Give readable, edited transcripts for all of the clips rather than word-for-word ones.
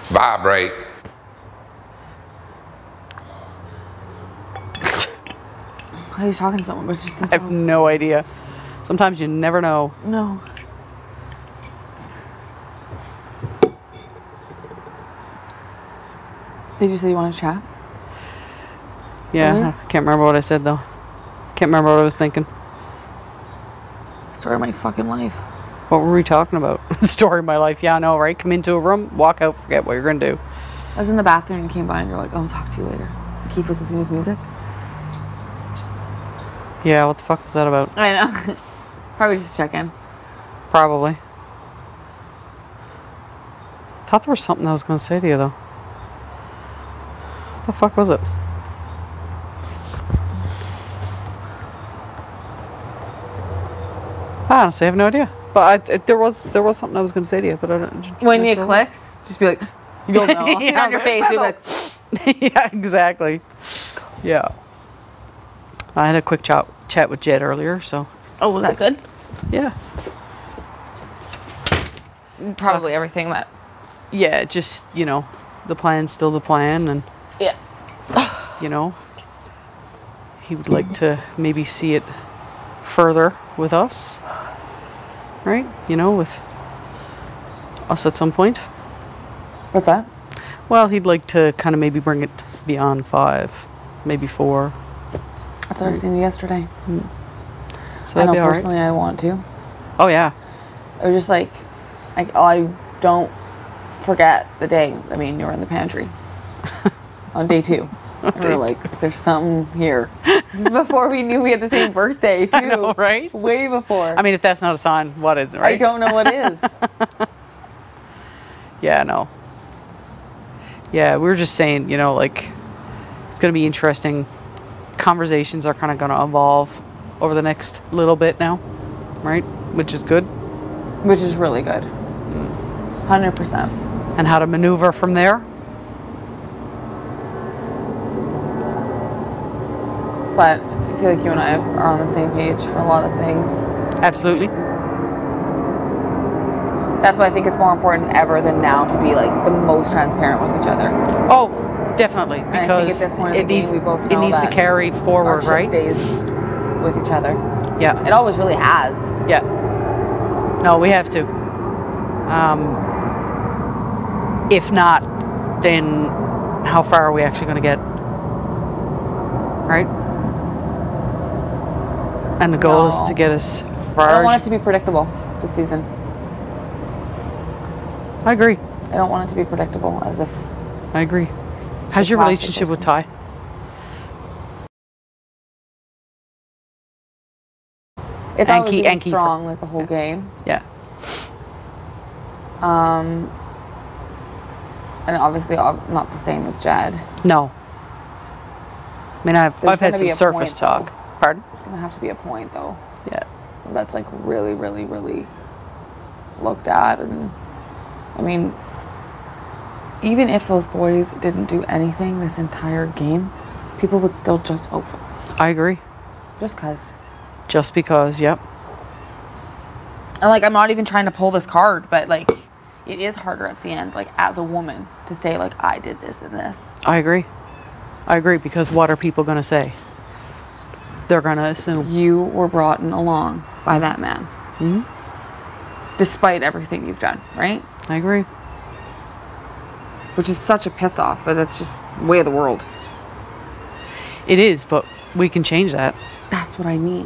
Vibrate. He's talking to someone, but it's just I have no idea. Sometimes you never know. No. Did you say you want to chat? Yeah, I can't remember what I said though. Can't remember what I was thinking. Story of my fucking life. What were we talking about? Story of my life. Yeah, I know, right? Come into a room, walk out, forget what you're going to do. I was in the bathroom and you came by and you're like, oh, I'll talk to you later. Keith was listening to his music. Yeah, what the fuck was that about? I know. Probably just check in. Probably. Thought there was something I was going to say to you though. What the fuck was it? I honestly have no idea. But there was something I was going to say to you, but I don't. When it clicks, just be like, you'll know. Yeah, on your face, be like, yeah, exactly. Yeah. I had a quick chat with Jed earlier, so. oh, was that good? Yeah. Probably everything that. Yeah, just, you know, the plan's still the plan, and, Yeah. you know, he would like to maybe see it further with us. Right? You know, with us at some point. What's that? Well, he'd like to kind of maybe bring it beyond 5, maybe 4. That's what I was saying yesterday. So I that'd know be all right. personally I want to. Oh, yeah. It was just like, I don't forget the day. I mean, you were in the pantry on day 2. And we were like, there's something here. This is before we knew we had the same birthday, too. I know, right? Way before. I mean, if that's not a sign, what is it, right? I don't know what is. Yeah, no. Yeah, we were just saying, you know, like, it's going to be interesting. Conversations are kind of going to evolve over the next little bit now, right? Which is good. Which is really good. 100%. And how to maneuver from there. But I feel like you and I are on the same page for a lot of things. Absolutely. That's why I think it's more important ever than now to be like the most transparent with each other. Oh, definitely. And I think Because at this point in the game, we both know it needs to that carry our forward, shit right? stays with each other. Yeah. It always really has. Yeah. No, we have to. If not, then how far are we actually going to get? Right? And the goal is to get us far. I don't want it to be predictable this season. I agree. I don't want it to be predictable as if... I agree. How's your relationship with Ty? It's And always been Kiefer. strong like the whole game. Yeah. And obviously not the same as Jed. No. I mean, I've There's had gonna some be a surface point, talk. though. Pardon? There's going to have to be a point, though. Yeah. That's like really, really, really looked at. And I mean, even if those boys didn't do anything this entire game, people would still just vote for them. I agree. Just because. Just because, yep. And like, I'm not even trying to pull this card, but like, it is harder at the end, like as a woman, to say like, I did this and this. I agree. I agree, because what are people going to say? They're going to assume. You were brought in along by that man. Mm-hmm. Despite everything you've done, right? I agree. Which is such a piss off, but that's just the way of the world. It is, but we can change that, That's what I mean.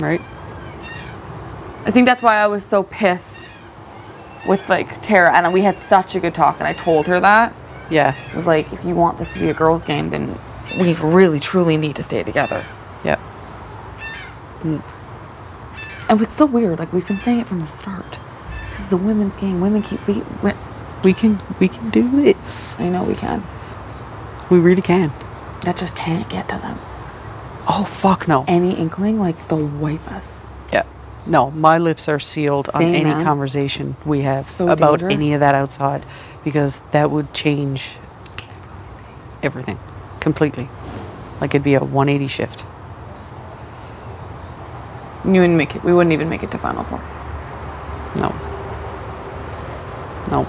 right? I think that's why I was so pissed with like Tara, and we had such a good talk, and I told her that. Yeah. It was like, if you want this to be a girls' game, then we really, truly need to stay together. Yeah. And it's so weird, like we've been saying it from the start. This is a women's game. Women keep beating. We can do this. I know we can. We really can. That just can't get to them. Oh, fuck no. Any inkling, like they'll wipe us. Yeah. No, my lips are sealed on Same, any man. conversation we have So about dangerous. any of that outside, because that would change everything completely. Like it'd be a 180 shift. You wouldn't make it. We wouldn't even make it to Final Four. No. No.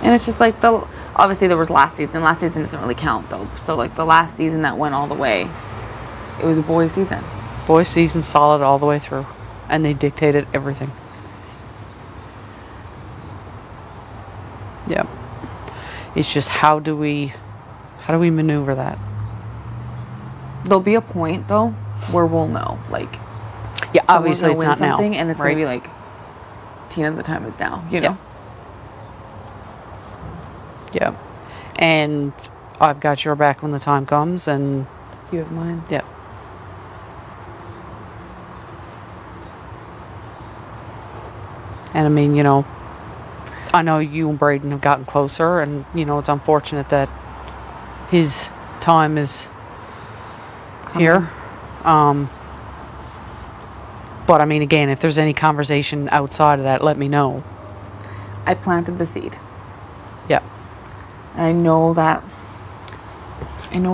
And it's just like obviously there was last season. Last season doesn't really count though. So like the last season that went all the way, it was a boys' season. Boys' season solid all the way through, and they dictated everything. Yeah. It's just how do we maneuver that? There'll be a point though where we'll know. Like, yeah, obviously it's not now, and it's right? gonna be like, Tina, the time is now. You know. Yeah. And I've got your back when the time comes, and You have mine. yeah. And I mean, you know, I know you and Braden have gotten closer, and you know it's unfortunate that his time is here. But I mean, again, if there's any conversation outside of that, let me know. I planted the seed. Yeah. And I know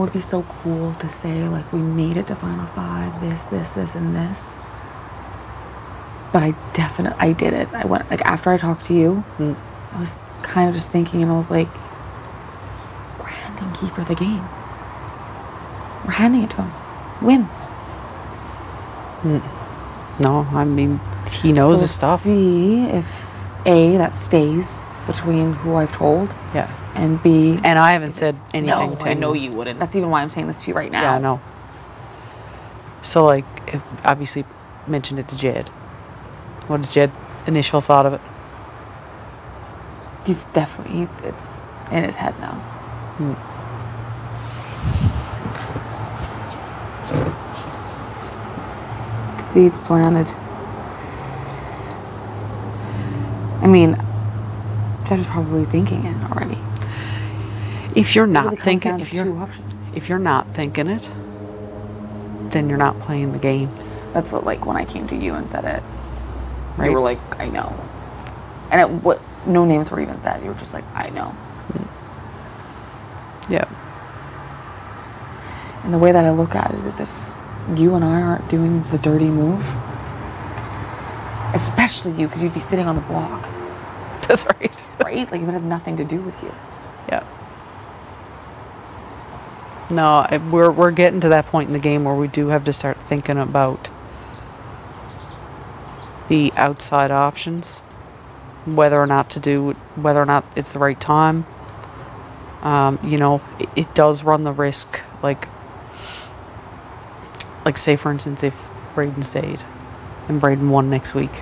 it'd be so cool to say, like, we made it to Final Five, this, and this. But I did it. I went, like, after I talked to you, I was kind of just thinking, and I was like, we're handing Kiefer the game. We're handing it to him. Win. No, I mean, he knows his stuff. See if A, that stays between who I've told. Yeah. And B. And I haven't said anything No, to I him. know you wouldn't. That's even why I'm saying this to you right now. Yeah, I know. So, like, obviously mentioned it to Jed. What is Jed's initial thought of it? It's in his head now. The seeds planted. I mean, Jed is probably thinking it already. If you're It not really comes thinking, down to two options. if you're not thinking it, then you're not playing the game. That's what, like, when I came to you and said it, Right. you were like, I know. And no names were even said. You were just like, I know. Yeah. And the way that I look at it is if you and I aren't doing the dirty move, especially you, because you'd be sitting on the block, That's right. right? Like, it would have nothing to do with you. Yeah. No, we're getting to that point in the game where we do have to start thinking about the outside options, whether or not it's the right time. You know, it does run the risk, like say for instance, if Braden stayed and Braden won next week,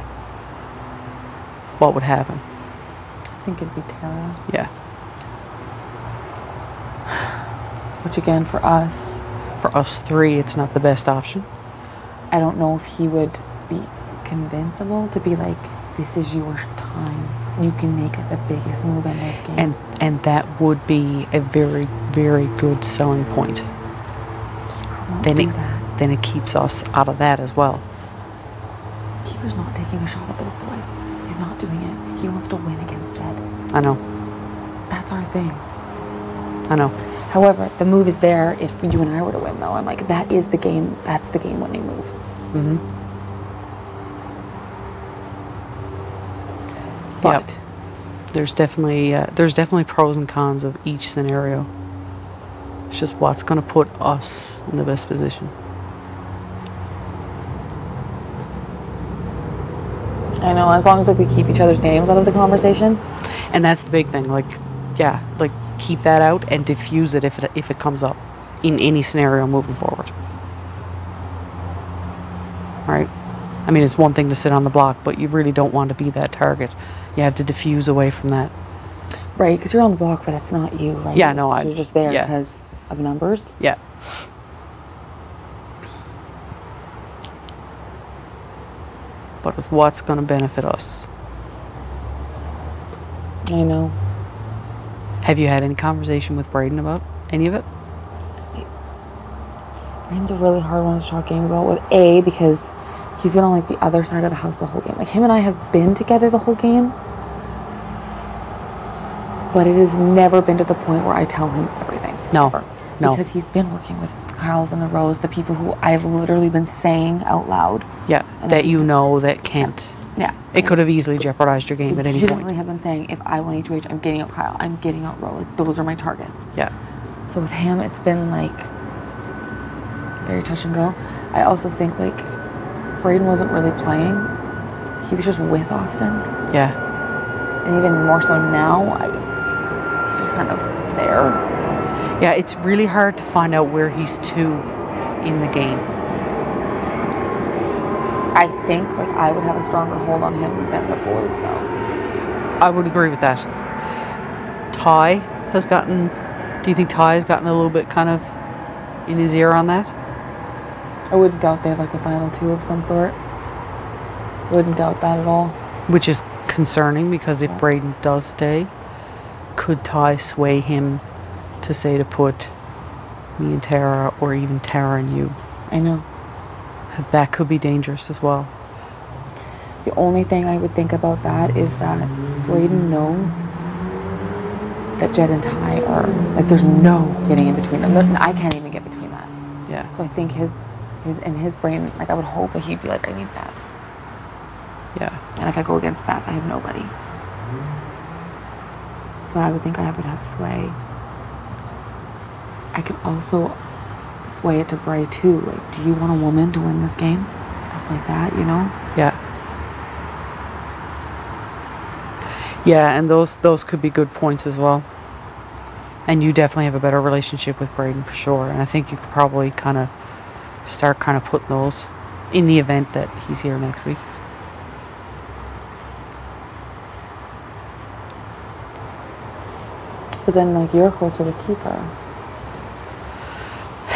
what would happen? I think it'd be Tara. Yeah. Which, again, for us three, it's not the best option. I don't know if he would be convincible to be like, this is your time. You can make the biggest move in this game. And that would be a very, very good selling point. Kiefer won't Then do that. Then it keeps us out of that as well. Kiefer's not taking a shot at those boys. He's not doing it. He wants to win against Jed. I know. That's our thing. I know. However, the move is there if you and I were to win, though. And, like, that is the game. That's the game-winning move. Mm-hmm. But yep. There's definitely pros and cons of each scenario. It's just what's going to put us in the best position. I know, as long as, like, we keep each other's names out of the conversation. And that's the big thing. Like, yeah, like, keep that out and diffuse it if it comes up in any scenario moving forward. Right? I mean, it's one thing to sit on the block, but you really don't want to be that target. You have to diffuse away from that. Right, because you're on the block, but it's not you, right? Yeah, no, you're just there yeah. because of numbers. Yeah. But with what's going to benefit us. I know. Have you had any conversation with Braden about any of it? Braden's a really hard one to talk game about with A, because he's been on, like, the other side of the house the whole game. Like, him and I have been together the whole game, but it has never been to the point where I tell him everything. No. Ever. No. Because he's been working with the Kyles and the Rose, the people who I've literally been saying out loud. Yeah, And that you know that can't. Yeah. It could have easily jeopardized your game at any legitimately point. have been saying, if I win HOH, I'm getting out Kyle. I'm getting out Ro. Like, those are my targets. Yeah. So with him, it's been like very touch and go. I also think like Braden wasn't really playing. He was just with Austin. Yeah. And even more so now, he's just kind of there. Yeah, it's really hard to find out where he's to in the game. I think like I would have a stronger hold on him than the boys though. I would agree with that. Ty has gotten, do you think Ty has gotten a little bit kind of in his ear on that? I wouldn't doubt they have like a final two of some sort. Wouldn't doubt that at all. Which is concerning because if Braden does stay, could Ty sway him to say to put me and Tara or even Tara and you? I know. That could be dangerous as well. The only thing I would think about that is that Braden knows that Jed and Ty are, like, there's no getting in between them. I can't even get between that. Yeah. So I think in his brain, like, I would hope that he'd be like, I need Beth. Yeah. And if I go against Beth, I have nobody. So I would think I would have sway. I could also sway it to Bray too. Like, do you want a woman to win this game? Stuff like that, you know? Yeah. Yeah, and those could be good points as well. And you definitely have a better relationship with Braden for sure. And I think you could probably kind of start kind of putting those in the event that he's here next week. But then, like, you're closer with Kiefer.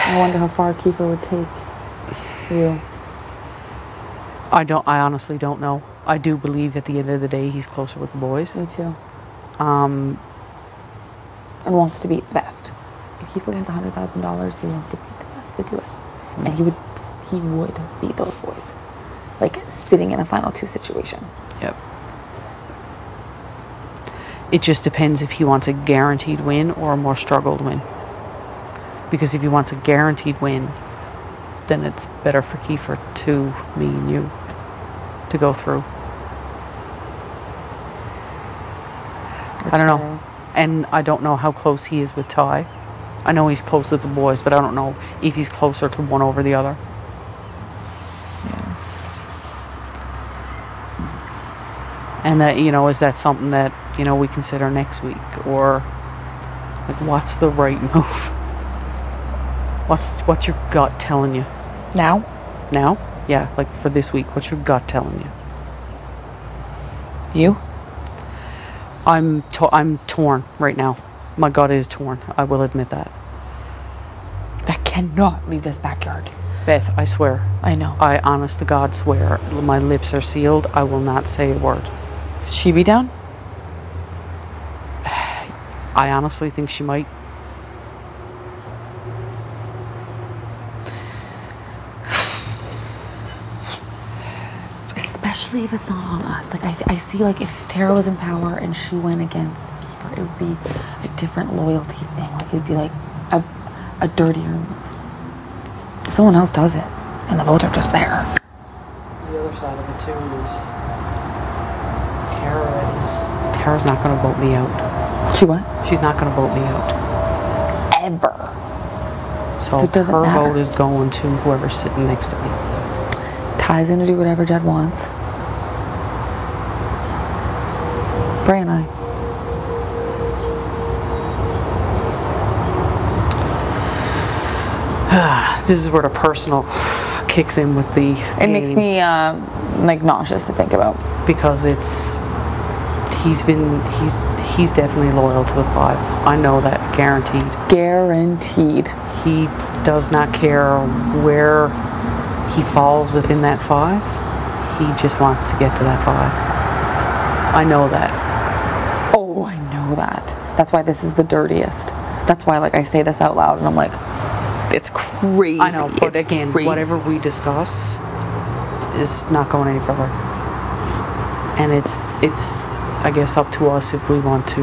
I wonder how far Kiefer would take you. I honestly don't know. I do believe at the end of the day he's closer with the boys. Me too. And wants to beat the best. If Kiefer wins $100,000, he wants to beat the best to do it. And he would beat those boys. Like, sitting in a final two situation. Yep. It just depends if he wants a guaranteed win or a more struggled win. Because if he wants a guaranteed win, then it's better for Kiefer to me and you to go through. I don't know. And I don't know how close he is with Ty. I know he's close with the boys, but I don't know if he's closer to one over the other. Yeah. And that, you know, is that something that, you know, we consider next week? Or, like, what's the right move? What's your gut telling you? Now? Now? Yeah, like for this week, what's your gut telling you? You? I'm torn right now. My gut is torn. I will admit that. That cannot leave this backyard. Beth, I swear. I know. I honest to God swear. My lips are sealed. I will not say a word. She be down? I honestly think she might. Especially if it's not on us. Like, I see, like, if Tara was in power and she went against Kiefer, it would be a different loyalty thing. Like, it would be like a dirtier move. Someone else does it, and the votes are just there. The other side of it too is Tara's not going to vote me out. She what? She's not going to vote me out. Ever. So it doesn't her matter. vote is going to whoever's sitting next to me. Ty's gonna do whatever Jed wants. Bray and I. This is where the personal kicks in with the It makes me like nauseous to think about. because he's definitely loyal to the 5. I know that, guaranteed. Guaranteed. He does not care where he falls within that 5. He just wants to get to that 5. I know that. Oh, I know that. That's why this is the dirtiest. That's why, like, I say this out loud and I'm like, it's crazy. I know, but It's again, crazy. whatever we discuss is not going any further. And it's I guess up to us if we want to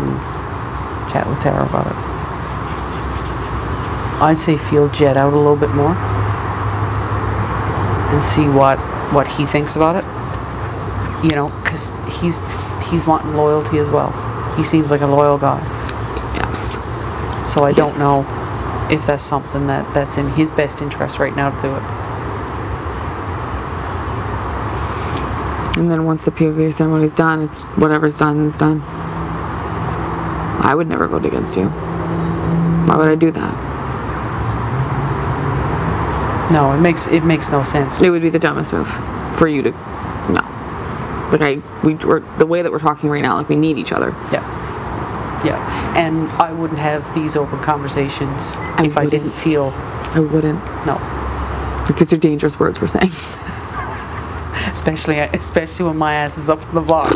chat with Tara about it. I'd say feel Jed out a little bit more and see what he thinks about it. you know, because he's wanting loyalty as well. He seems like a loyal guy. Yes. So I don't know if that's something that's in his best interest right now to do it. And then once the POV ceremony's done, it's whatever's done is done. I would never vote against you. Why would I do that? No, it makes no sense. It would be the dumbest move for you to no. Like we're the way that we're talking right now, like we need each other. Yeah. Yeah. And I wouldn't have these open conversations if I didn't feel. I wouldn't. No. Like these are dangerous words we're saying. Especially when my ass is up in the block.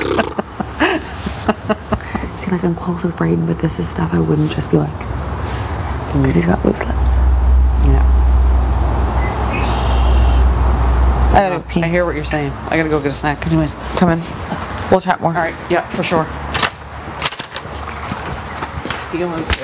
See, like I'm close with Braden, but this is stuff I wouldn't just be like, because he's got loose lips. Yeah. I gotta pee. I hear what you're saying. I gotta go get a snack. Anyways, Come in. We'll chat more. all right. Yeah, for sure. Feeling good.